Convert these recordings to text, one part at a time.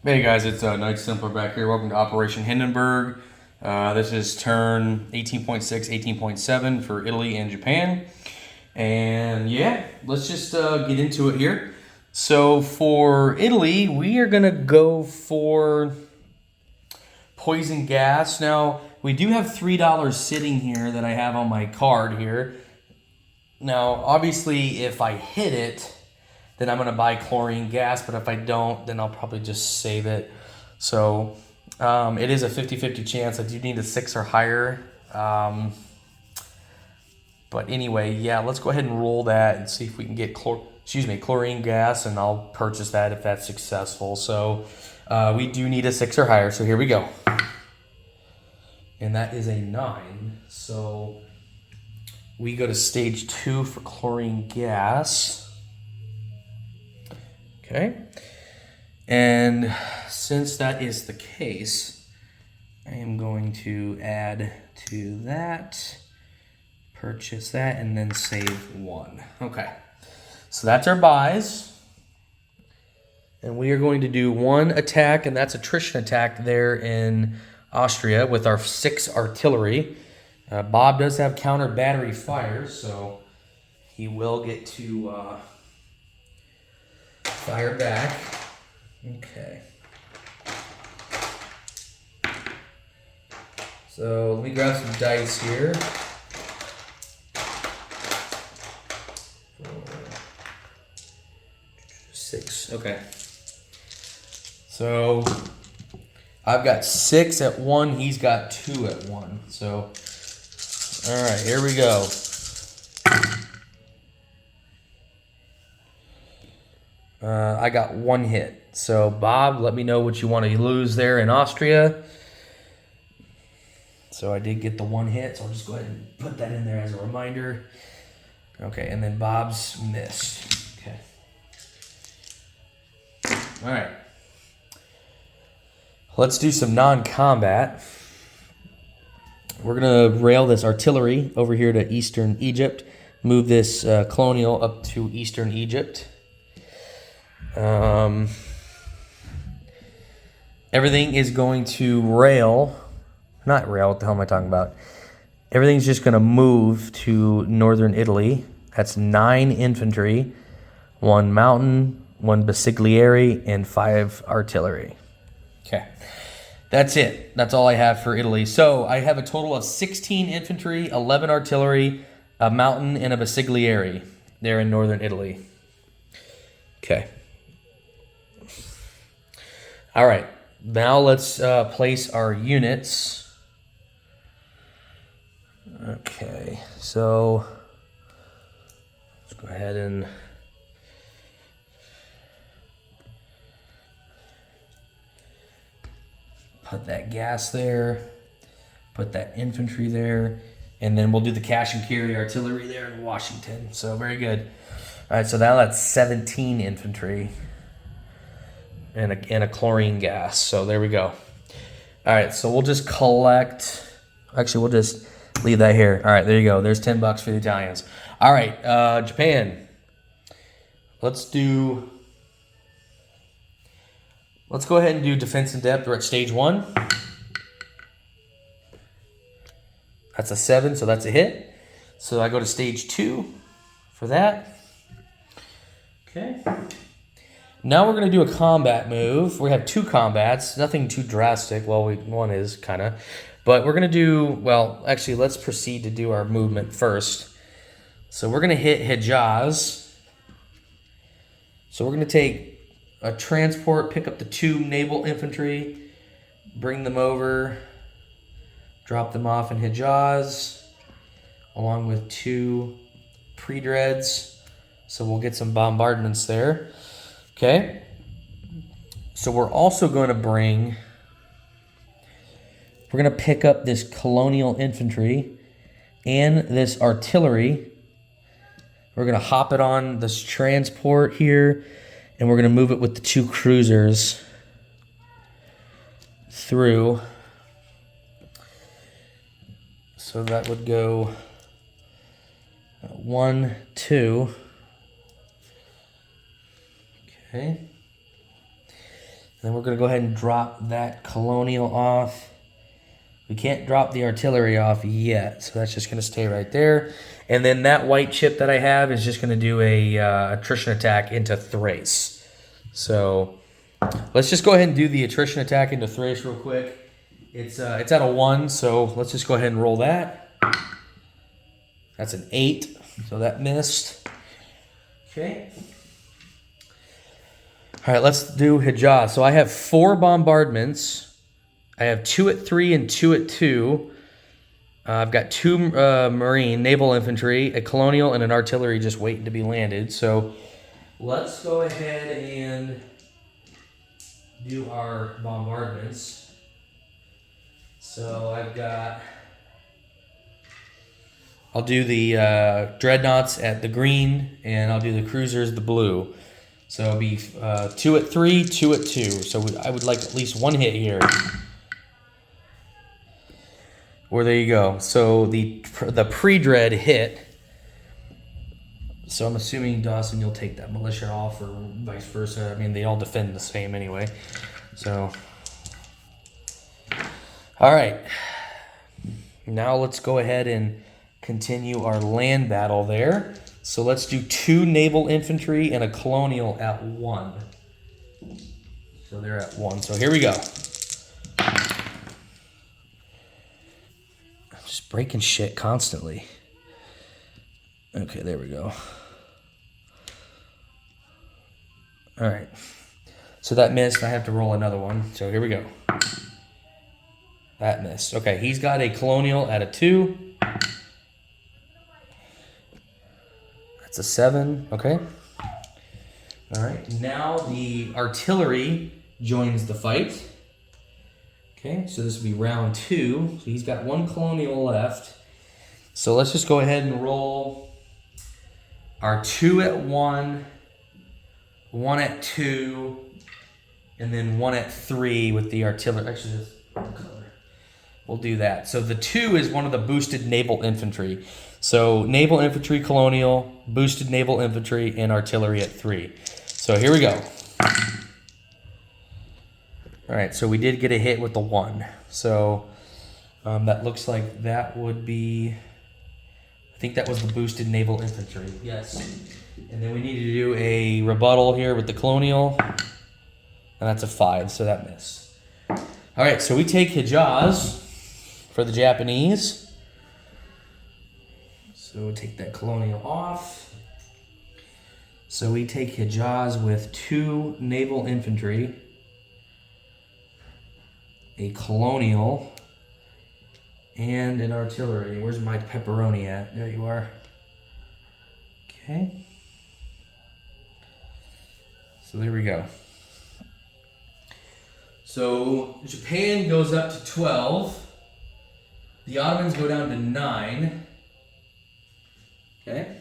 Hey guys, it's Knight Simpler back here. Welcome to Operation Hindenburg. This is turn 18.6, 18.7 for Italy and Japan. And yeah, let's just get into it here. So for Italy, we are going to go for poison gas. Now, we do have $3 sitting here that I have on my card here. Now, obviously, if I hit it, then I'm going to buy chlorine gas, but if I don't, then I'll probably just save it. So it is a 50-50 chance. I do need a 6 or higher. But anyway, yeah, let's go ahead and roll that and see if we can get chlorine gas, and I'll purchase that if that's successful. So we do need a 6 or higher, so here we go. And that is a 9. So we go to stage 2 for chlorine gas. Okay, and since that is the case, I am going to add to that, purchase that, and then save 1. Okay, so that's our buys. And we are going to do 1 attack, and that's attrition attack there in Austria with our 6 artillery. Bob does have counter battery fire, so he will get to fire back. Okay. So let me grab some dice here. 4, 6. Okay. So I've got 6 at 1. He's got 2 at 1. So, all right, here we go. I got 1 hit. So, Bob, let me know what you want to lose there in Austria. So, I did get the 1 hit, so I'll just go ahead and put that in there as a reminder. Okay, and then Bob's missed. Okay. All right. Let's do some non-combat. We're going to rail this artillery over here to Eastern Egypt. Move this colonial up to Eastern Egypt. Everything is going to not rail, what the hell am I talking about? Everything's just going to move to northern Italy. That's 9 infantry, 1 mountain, 1 basigliere, and 5 artillery. Okay, that's it. That's all I have for Italy. So I have a total of 16 infantry, 11 artillery, a mountain, and a basigliere there in northern Italy. Okay. All right, now let's place our units. Okay, so let's go ahead and put that gas there, put that infantry there, and then we'll do the cash and carry artillery there in Washington. So very good. All right, so now that's 17 infantry. And a chlorine gas. So there we go. All right, so we'll just collect. Actually, we'll just leave that here. All right, there you go. There's $10 for the Italians. All right, Japan. Let's go ahead and do defense in depth. We're at stage 1. That's a 7, so that's a hit. So I go to stage 2 for that. Okay. Now we're going to do a combat move. We have 2 combats, nothing too drastic. Well, one is kind of. But we're going to do, well, actually, let's proceed to do our movement first. So we're going to hit Hejaz. So we're going to take a transport, pick up the 2 naval infantry, bring them over, drop them off in Hejaz, along with 2 pre-dreads. So we'll get some bombardments there. Okay, so we're also going to pick up this colonial infantry and this artillery. We're going to hop it on this transport here, and we're going to move it with the 2 cruisers through. So that would go 1, 2. Okay. Then we're going to go ahead and drop that colonial off. We can't drop the artillery off yet, so that's just going to stay right there. And then that white chip that I have is just going to do a attrition attack into Thrace. So let's just go ahead and do the attrition attack into Thrace real quick. It's at a 1, so let's just go ahead and roll that. That's an 8, so that missed. Okay. All right, let's do Hijaz. So I have 4 bombardments. I have 2 at 3 and 2 at 2. I've got 2 Marine, naval infantry, a colonial, and an artillery just waiting to be landed. So let's go ahead and do our bombardments. So I'll do the dreadnoughts at the green, and I'll do the cruisers the blue. So it'll be 2 at 3, 2 at 2. So I would like at least 1 hit here. Or there you go. So the pre-dread hit. So I'm assuming, Dawson, you'll take that militia off, or vice versa. I mean, they all defend the same anyway. So, all right. Now let's go ahead and continue our land battle there. So let's do 2 naval infantry and a colonial at 1. So they're at 1. So here we go. I'm just breaking shit constantly. Okay, there we go. All right. So that missed. I have to roll another one. So here we go. That missed. Okay, he's got a colonial at a 2. That's a 7. Okay. All right. Now the artillery joins the fight. Okay, so this will be round 2. So he's got 1 colonial left. So let's just go ahead and roll our 2 at 1, 1 at 2, and then 1 at 3 with the artillery. Actually, just one color. We'll do that. So the 2 is one of the boosted naval infantry. So naval infantry, colonial, boosted naval infantry, and artillery at 3. So here we go. All right, so we did get a hit with the 1. So that looks like that would be, I think that was the boosted naval infantry. Yes. And then we need to do a rebuttal here with the colonial. And that's a 5, so that missed. All right, so we take Hijaz for the Japanese. So we'll take that colonial off. So we take Hijaz with 2 naval infantry, a colonial, and an artillery. Where's my pepperoni at? There you are. Okay. So there we go. So Japan goes up to 12. The Ottomans go down to 9. Okay.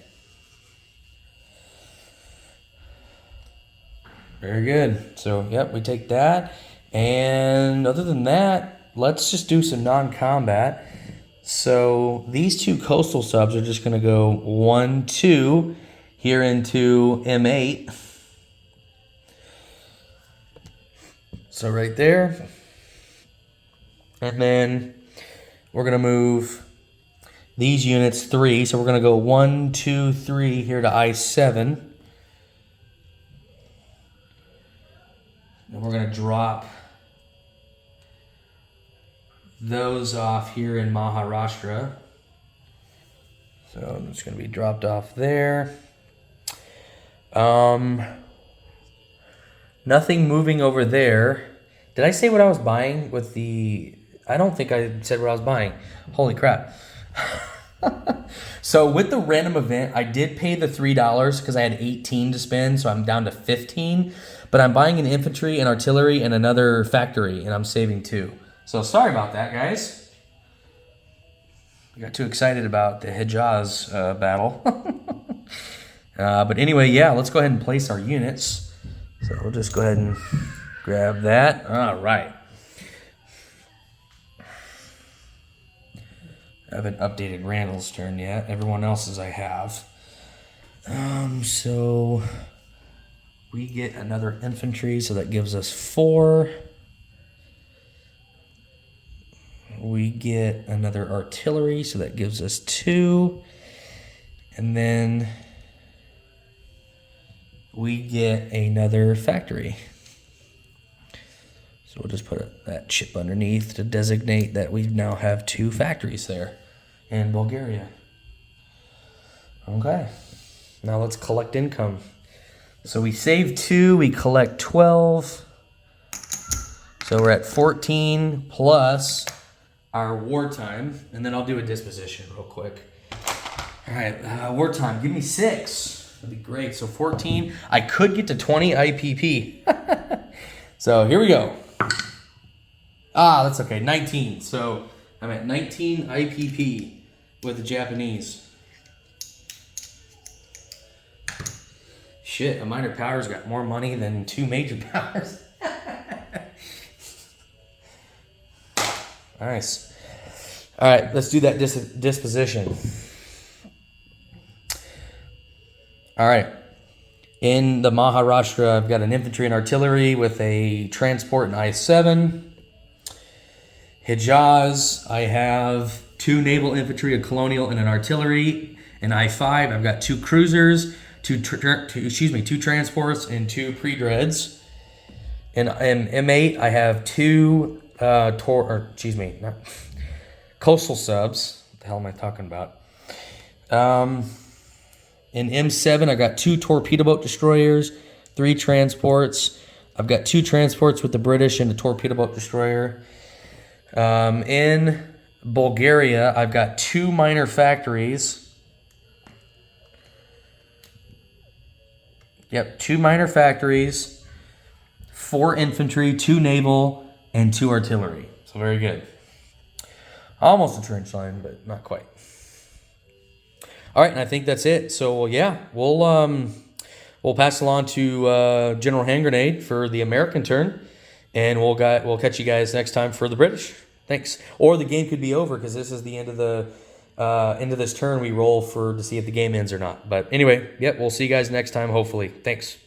Very good. So, yep, we take that. And other than that, let's just do some non-combat. So these 2 coastal subs are just going to go 1, 2 here into M8. So right there. And then we're going to move these units 3. So we're going to go 1, 2, 3 here to I-7. And we're going to drop those off here in Maharashtra. So it's going to be dropped off there. Nothing moving over there. Did I say what I was buying with the... I don't think I said what I was buying. Holy crap. So with the random event, I did pay the $3 because I had 18 to spend, so I'm down to 15. But I'm buying an infantry, an artillery, and another factory, and I'm saving 2. So sorry about that, guys. I got too excited about the Hijaz battle. But anyway, yeah, let's go ahead and place our units. So we'll just go ahead and grab that. All right. I haven't updated Randall's turn yet. Everyone else's I have. So We get another infantry, so that gives us 4. We get another artillery, so that gives us 2. And then we get another factory. So we'll just put that chip underneath to designate that we now have 2 factories there in Bulgaria. Okay, now let's collect income. So we save 2, we collect 12. So we're at 14 plus our wartime, and then I'll do a disposition real quick. All right, wartime, give me 6. That'd be great. So 14, I could get to 20 IPP. So here we go. That's okay, 19. So I'm at 19 IPP with the Japanese. Shit, a minor power's got more money than 2 major powers. Nice. All right, let's do that disposition. All right. In the Maharashtra, I've got an infantry and artillery with a transport and I-7. Hijaz, I have 2 naval infantry, a colonial, and an artillery. In I-5, I've got 2 cruisers, 2 transports, and 2 pre-dreads. In M8, I have 2 coastal subs. What the hell am I talking about? In M7, I got 2 torpedo boat destroyers, 3 transports. I've got 2 transports with the British and the torpedo boat destroyer. In Bulgaria, I've got 2 minor factories. Yep, 2 minor factories, 4 infantry, 2 naval, and 2 artillery. So very good. Almost a trench line, but not quite. All right, and I think that's it. So yeah, we'll pass along to General Hand Grenade for the American turn, and we'll catch you guys next time for the British. Thanks. Or the game could be over because this is the end of the end of this turn. We roll to see if the game ends or not. But anyway, yep, we'll see you guys next time. Hopefully. Thanks.